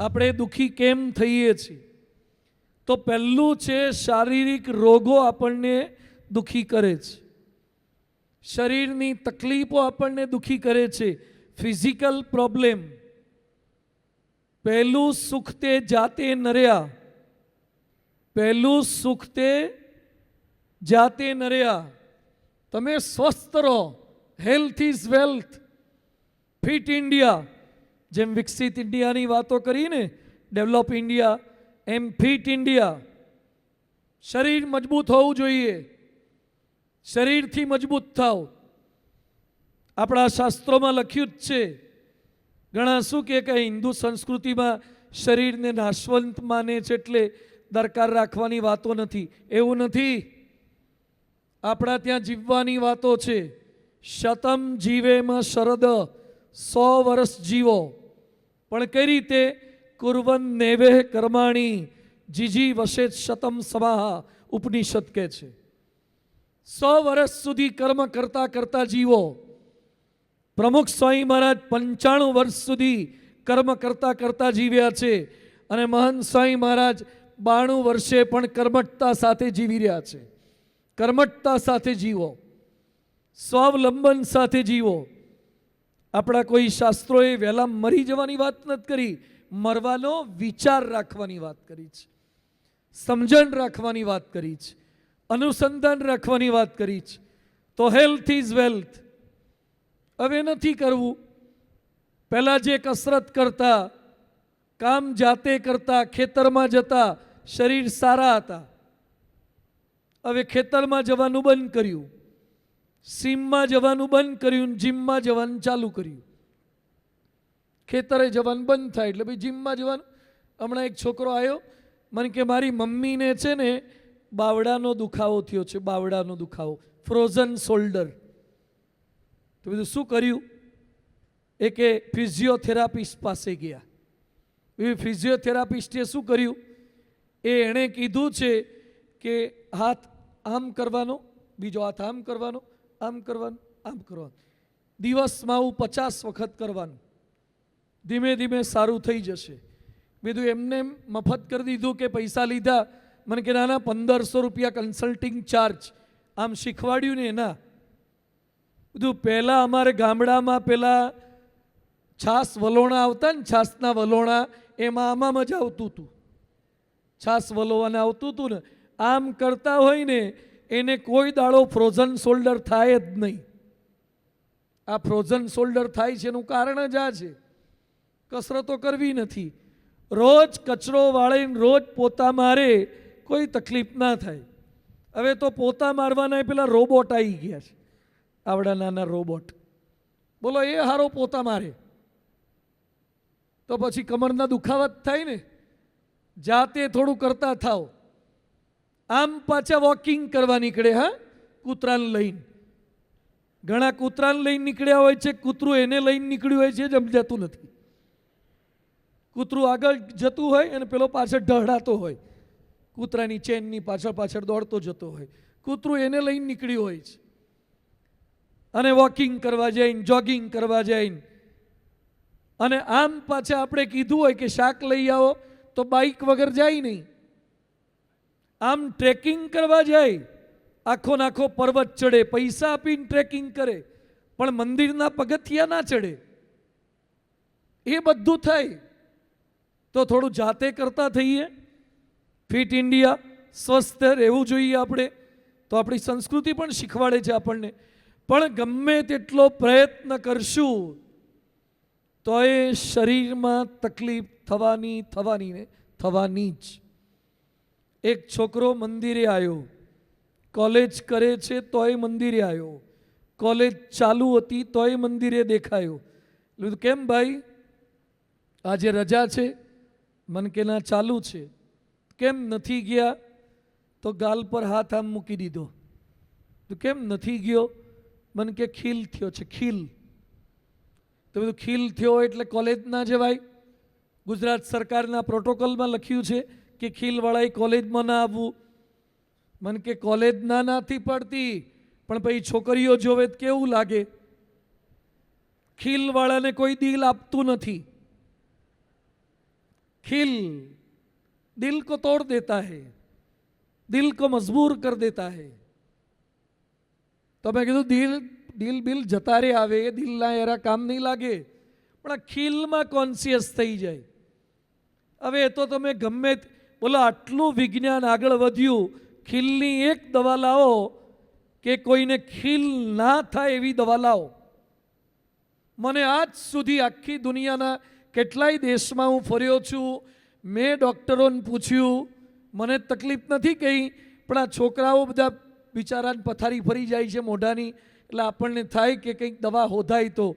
આપણે દુઃખી કેમ થઈએ છીએ? તો પહેલું છે શારીરિક રોગો આપણને દુઃખી કરે છે, શરીરની તકલીફો આપણને દુઃખી કરે છે, ફિઝિકલ પ્રોબ્લેમ. પહેલું સુખ તે જાતે નર્યા, પહેલું સુખ તે જાતે નર્યા. તમે સ્વસ્થ રહો, health is wealth. Fit India, જેમ વિકસિત ઇન્ડિયાની વાતો કરીને, ડેવલપ ઇન્ડિયા, એમ ફિટ ઇન્ડિયા. શરીર મજબૂત હોવું જોઈએ, શરીરથી મજબૂત થાવ. આપણા શાસ્ત્રોમાં લખ્યું જ છે. ઘણા શું કે હિન્દુ સંસ્કૃતિમાં શરીરને નાશવંત માને છે એટલે દરકાર રાખવાની વાતો નથી. એવું નથી. આપણા ત્યાં જીવવાની વાતો છે. શતમ જીવેમાં શરદ, 100 વર્ષ જીવો. પણ કઈ રીતે? કુર્વન નેવેહ કર્માણી જીજી વશેત શતમ સમાહ, ઉપનિષદ કહે છે. 100 વર્ષ સુધી કર્મ કરતા કરતા જીવો. પ્રમુખ સ્વામી મહારાજ 95 વર્ષ સુધી કર્મ કરતા કરતા જીવ્યા છે, અને મહંત સ્વામી મહારાજ 92 વર્ષે પણ કર્મઠતા સાથે જીવી રહ્યા છે. કર્મઠતા સાથે જીવો, સ્વાવલંબન સાથે જીવો. આપણા કોઈ શાસ્ત્રોએ વહેલા મરી જવાની વાત નથી કરી, મરવાનો વિચાર રાખવાની વાત કરી છે, સમજણ રાખવાની વાત કરી છે, અનુસંધાન રાખવાની વાત કરી છે. તો હેલ્થ ઇઝ વેલ્થ. હવે નથી કરવું. પહેલાં જે કસરત કરતા, કામ જાતે કરતા, ખેતરમાં જતા, શરીર સારા હતા. હવે ખેતરમાં જવાનું બંધ કર્યું, સીમમાં જવાનું બંધ કર્યું, જીમમાં જવાનું ચાલુ કર્યું. ખેતરે જવાનું બંધ થાય એટલે ભાઈ જીમમાં જવાનું. હમણાં એક છોકરો આવ્યો, મને કે મારી મમ્મીને છે ને બાવડાનો દુખાવો થયો છે, બાવડાનો દુખાવો, ફ્રોઝન શોલ્ડર. તો બધું શું કર્યું? એ કે ફિઝિયોથેરાપિસ્ટ પાસે ગયા. એ ફિઝિયોથેરાપિસ્ટે શું કર્યું? એણે કીધું છે કે હાથ આમ કરવાનો, બીજો હાથ આમ કરવાનો, આમ કરવાનું, આમ કરવાનું. દિવસમાં આવું 50 વખત કરવાનું. ધીમે ધીમે સારું થઈ જશે. બીજું એમને મફત કરી દીધું કે પૈસા લીધા? મને કે નાના 1500 રૂપિયા કન્સલ્ટિંગ ચાર્જ. આમ શીખવાડ્યું ને એના. બધું પહેલાં અમારે ગામડામાં પેલા છાસ વલોણા આવતા ને, છાસના વલોણા, એમાં આમાં મજા આવતું હતું. છાસ વલોવાને આવતું હતું ને, આમ કરતા હોય ને એને કોઈ દાડો ફ્રોઝન શોલ્ડર થાય જ નહીં. આ ફ્રોઝન શોલ્ડર થાય છે એનું કારણ જ આ છે. કસરતો કરવી નથી. રોજ કચરો વાળીને રોજ પોતા મારે, કોઈ તકલીફ ના થાય. હવે તો પોતા મારવાના પેલા રોબોટ આવી ગયા છે, આવડા નાના રોબોટ. બોલો એ હારો પોતા મારે તો પછી કમરના દુખાવા જ થાય ને. જાતે થોડું કરતા થાવ. આમ પાછા વોકિંગ કરવા નીકળે, હા, કૂતરાને લઈને. ઘણા કૂતરાને લઈને નીકળ્યા હોય છે, કૂતરું એને લઈને નીકળ્યું હોય છે, સમજાતું નથી. કૂતરું આગળ જતું હોય અને પેલો પાછળ ઢળાતો હોય, કૂતરાની ચેનની પાછળ પાછળ દોડતો જતો હોય. કૂતરું એને લઈને નીકળ્યું હોય છે, અને વોકિંગ કરવા જાય, જોગિંગ કરવા જાય. અને આમ પાછા આપણે કીધું હોય કે શાક લઈ આવો તો બાઇક વગર જાય નહીં. આમ ટ્રેકિંગ કરવા જાય, આખો નાખો પર્વત ચડે, પૈસા આપીને ટ્રેકિંગ કરે, પણ મંદિરના પગથિયા ના ચડે. એ બધું થાય તો થોડું જાતે કરતા થઈએ. ફિટ ઇન્ડિયા, સ્વસ્થ રહેવું જોઈએ આપણે. તો આપણી સંસ્કૃતિ પણ શીખવાડે છે આપણને. પણ ગમે તેટલો પ્રયત્ન કરશું તો એ શરીરમાં તકલીફ થવાની જ. એક છોકરો મંદિરે આવ્યો, કોલેજ કરે છે તોય મંદિરે આવ્યો, કોલેજ ચાલુ હતી તોય મંદિરે દેખાયો. એટલે કેમ ભાઈ, આજે રજા છે? મન કે ના, ચાલુ છે. કેમ નથી ગયા? તો ગાલ પર હાથ આમ મૂકી દીધો. તો કેમ નથી ગયો? મન કે ખીલ થયો છે, ખીલ. તો બધું ખીલ થયો એટલે કોલેજ ના જવાય. ગુજરાત સરકારના પ્રોટોકોલમાં લખ્યું છે કે ખીલવાળાએ કોલેજમાં ના આવવું. મન કે કોલેજ ના નથી પડતી, પણ પછી છોકરીઓ જોવે તો કેવું લાગે? ખીલવાળાને કોઈ દિલ આપતું નથી. खिल दिल को तोड़ देता है, दिल को मजबूर कर देता है. તો મેં કીધું દિલ બિલ જતા રે આવે, દિલના એરા કામ નહીં લાગે, પણ આ ખીલમાં કોન્શિયસ થઈ જાય. હવે એ તો તમે ગમે બોલો, આટલું વિજ્ઞાન આગળ વધ્યું, ખીલની એક દવા લાવો કે કોઈને ખીલ ના થાય એવી દવા લાવો. મને આજ સુધી આખી દુનિયાના કેટલાય દેશમાં હું ફર્યો છું, મેં ડૉક્ટરોને પૂછ્યું, મને તકલીફ નથી કહી, પણ આ છોકરાઓ બધા બિચારાને પથારી ફરી જાય છે મોઢાની, એટલે આપણને થાય કે કંઈક દવા હોધાય તો.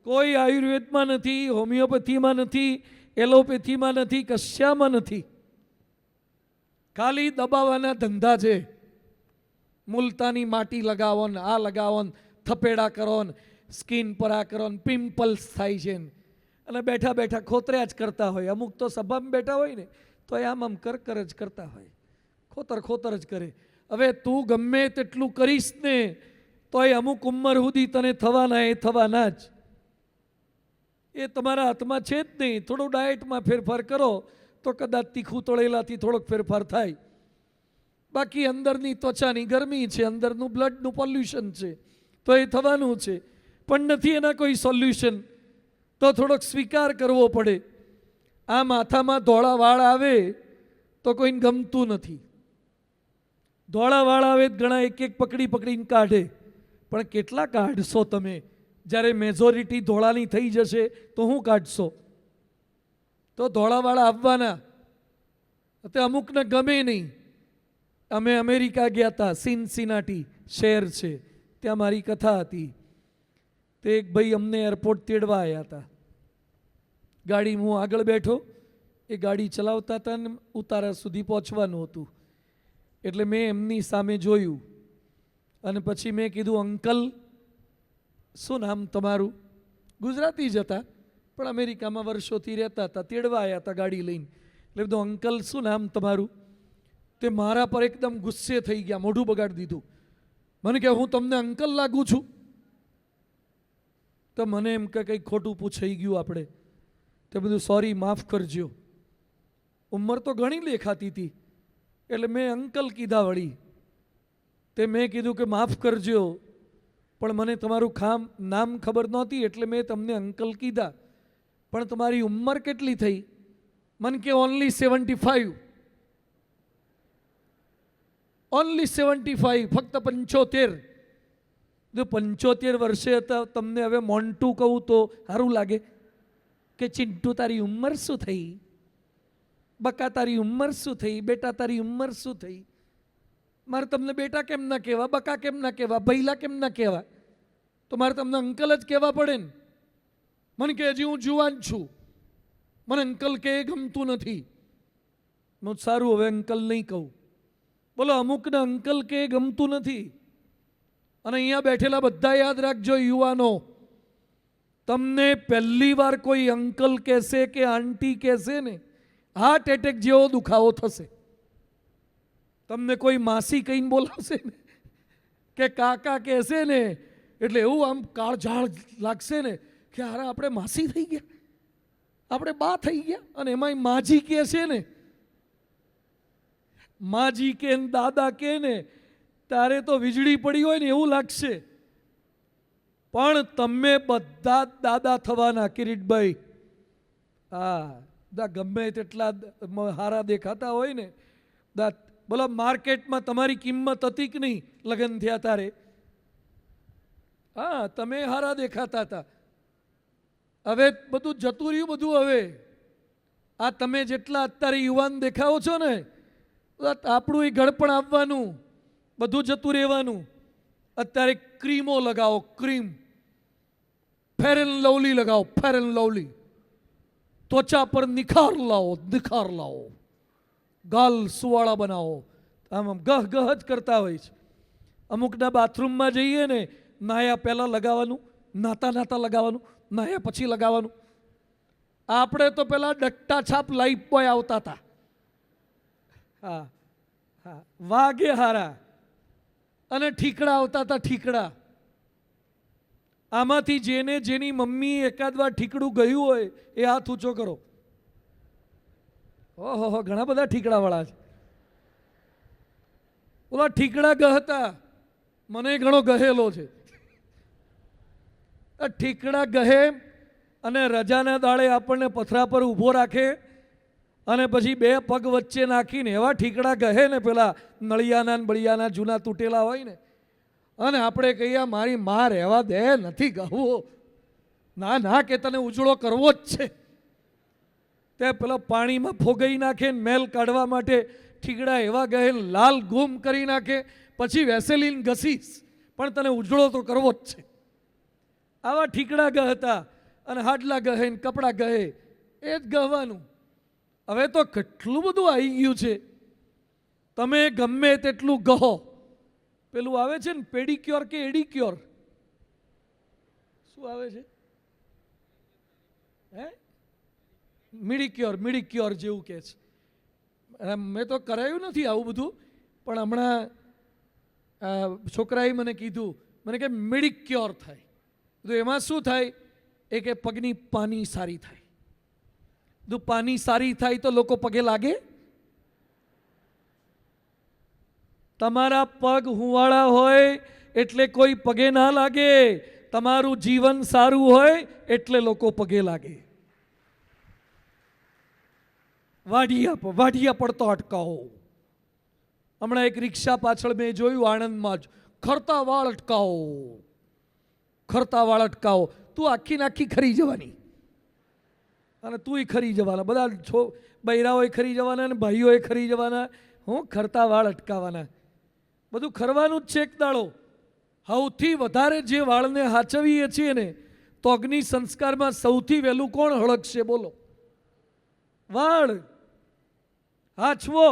કોઈ આયુર્વેદમાં નથી, હોમિયોપેથીમાં નથી, એલોપેથીમાં નથી, કશામાં નથી. ખાલી દબાવવાના ધંધા છે. મુલતાની માટી લગાવો ને આ લગાવો ને થપેડા કરો ને સ્કિન પર આ કરો ને પિમ્પલ્સ થાય છે ને, અને બેઠા બેઠા ખોતર્યા જ કરતા હોય. અમુક તો સભામાં બેઠા હોય ને તો આમ કર જ કરતા હોય, ખોતર જ કરે. હવે તું ગમે તેટલું કરીશ ને તો એ અમુક ઉંમર સુધી તને થવાના જ. એ તમારા હાથમાં છે જ નહીં. થોડું ડાયટમાં ફેરફાર કરો તો કદાચ તીખું તળેલાથી થોડોક ફેરફાર થાય. બાકી અંદરની ત્વચાની ગરમી છે, અંદરનું બ્લડનું પોલ્યુશન છે, તો એ થવાનું છે. પણ નથી એના કોઈ સોલ્યુશન, તો થોડોક સ્વીકાર કરવો પડે. આ માથામાં ધોળા વાળ આવે તો કોઈને ગમતું નથી. ધોળા વાળ આવે ઘણા એક પકડીને કાઢે, પણ કેટલા કાઢશો તમે? જ્યારે મેજોરિટી ધોળાની થઈ જશે તો શું કાઢશો? તો ધોળાવાળા આવવાના. તે અમુકને ગમે નહીં. અમે અમેરિકા ગયા હતા, સિનસિનાટી શહેર છે, ત્યાં મારી કથા હતી. તે એક ભાઈ અમને એરપોર્ટ તેડવા આવ્યા હતા. ગાડી હું આગળ બેઠો, એ ગાડી ચલાવતા હતા ને ઉતારા સુધી પહોંચવાનું હતું. એટલે મેં એમની સામે જોયું અને પછી મેં કીધું, અંકલ શું નામ તમારું? ગુજરાતી જ હતા પણ અમેરિકામાં વર્ષોથી રહેતા હતા, તેડવા આવ્યા હતા ગાડી લઈને. એટલે બધું, અંકલ શું નામ તમારું? તે મારા પર એકદમ ગુસ્સે થઈ ગયા, મોઢું બગાડી દીધું. મને કહે, હું તમને અંકલ લાગુ છું? તો મને એમ કે કંઈક ખોટું પૂછાઈ ગયું આપણે. તે બધું સોરી, માફ કરજો. ઉંમર તો ઘણી દેખાતી હતી એટલે મેં અંકલ કીધા વળી. તે મેં કીધું કે માફ કરજો, પણ મને તમારું નામ ખબર નહોતી એટલે મેં તમને અંકલ કીધા. પણ તમારી ઉંમર કેટલી થઈ? મને કે ઓનલી 75. ઓનલી 75, ફક્ત 75. જો 75 વર્ષે હતા તમને હવે મોન્ટુ કહું તો સારું લાગે કે ચિંટુ તારી ઉંમર શું થઈ? બકા તારી ઉંમર શું થઈ? બેટા તારી ઉંમર શું થઈ? મારે તમને બેટા કેમ ના કહેવા, બકા કેમ ના કહેવા, ભૈલા કેમ ના કહેવા? તો મારે તમને અંકલ જ કહેવા પડે ને. મને કે હજી હું જુવાન છું, મને અંકલ કે ગમતું નથી. હું સારું હવે અંકલ નહીં કહું. બોલો, અમુકને અંકલ કે ગમતું નથી. અને અહીંયા બેઠેલા બધા યાદ રાખજો યુવાનો, તમને પહેલી વાર કોઈ અંકલ કહેશે કે આંટી કહેશે ને, હાર્ટ એટેક જેવો દુખાવો થશે. તમને કોઈ માસી કહીને બોલાવશે ને કે કાકા કહેશે ને, એટલે એવું આમ કાળઝાળ લાગશે ને કે હારે આપણે માસી થઈ ગયા, આપણે બા થઈ ગયા. અને એમાંય માજી કહેશે ને, માજી કે દાદા કે ને, તારે તો વીજળી પડી હોય ને એવું લાગશે. પણ તમે બધા દાદા થવાના, કિરીટભાઈ. હા, ગમે તેટલા હારા દેખાતા હોય ને, બોલો માર્કેટમાં તમારી કિંમત હતી કે નહીં લગ્ન થયા તારે? હા, તમે હારા દેખાતા હતા. હવે બધું જતું રહ્યું બધું. હવે આ તમે જેટલા અત્યારે યુવાન દેખાવો છો ને, આપણું એ ઘડપણ આવવાનું, બધું જતું રહેવાનું. અત્યારે ક્રીમો લગાવો, ક્રીમ, ફેર એન્ડ લવલી લગાવો, ફેર એન્ડ લવલી. ત્વચા પર નિખાર લાવો, ગાલ સુવાળા બનાવો. આમ ગહ જ કરતા હોય છે. અમુકના બાથરૂમમાં જઈએ ને, નાયા પહેલાં લગાવવાનું, નાતા લગાવવાનું, નાયા પછી લગાવવાનું. આપણે તો પેલા ડટ્ટા છાપ લાઈફ બોય આવતા હતા. હા હા, વાઘે હારા અને ઠીકડા આવતા હતા, ઠીકડા. આમાંથી જેની મમ્મી એકાદ વાર ઠીકડું ગયું હોય એ હાથ ઊંચો કરો. ઓહો, ઘણા બધા ઠીકડાવાળા છે. ઓલા ઠીકડા ગહતા, મને ઘણો ગહેલો છે. આ ઠીકડા ગહે અને રજાના દાડે આપણને પથરા પર ઊભો રાખે અને પછી બે પગ વચ્ચે નાખીને એવા ઠીકડા ગહે ને, પેલા નળિયાના ને બળિયાના જૂના તૂટેલા હોય ને, અને આપણે કહીએ મારી માં રહેવા દે, નથી ગહવો. ના ના, કે તને ઉજળો કરવો જ છે. તે પેલા પાણીમાં ફોગઈ નાખે, મેલ કાઢવા માટે ઠીકડા એવા ગહે, લાલ ગુમ કરી નાખે, પછી વેસેલીન ઘસીશ પણ તને ઉજળો તો કરવો જ છે. આવા ઠીકડા ગહતા અને હાડલા ગહે ને કપડાં ગહે, એ જ ગહવાનું. હવે તો કેટલું બધું આવી ગયું છે. તમે ગમે તેટલું ગહો, પેલું આવે છે ને પેડિક્યોર કે એડિક્યોર, શું આવે છે? હે, મિડિક્યોર જેવું કે છે. મેં તો કરાયું નથી આવું બધું, પણ હમણાં છોકરાએ મને કીધું, મને કે મિડિક્યોર થાય. તો એમાં શું થાય? એ કે પગની પાની સારી થાય. જો પાની સારી થાય તો લોકો પગે લાગે? તમારા પગ હુંવાળા હોય એટલે કોઈ પગે ના લાગે. તમારું જીવન સારું હોય એટલે લોકો પગે લાગે. વાઢિયા પડતો અટકાવો. હમણાં એક રિક્ષા પાછળ મેં જોયું આણંદમાં જ, ખરતા વાળ અટકાવો, ખરતા વાળ અટકાવો. તું આખી નાખી ખરી જવાની અને તુંય ખરી જવાના, બધા બૈરાઓએ ખરી જવાના અને ભાઈઓએ ખરી જવાના. હું ખરતા વાળ અટકાવવાના, બધું ખરવાનું જ છે એક દાડો. સૌથી વધારે જે વાળને હાચવીએ છીએ ને, તો અગ્નિ સંસ્કારમાં સૌથી વહેલું કોણ હળગશે બોલો? વાળ હાચવો.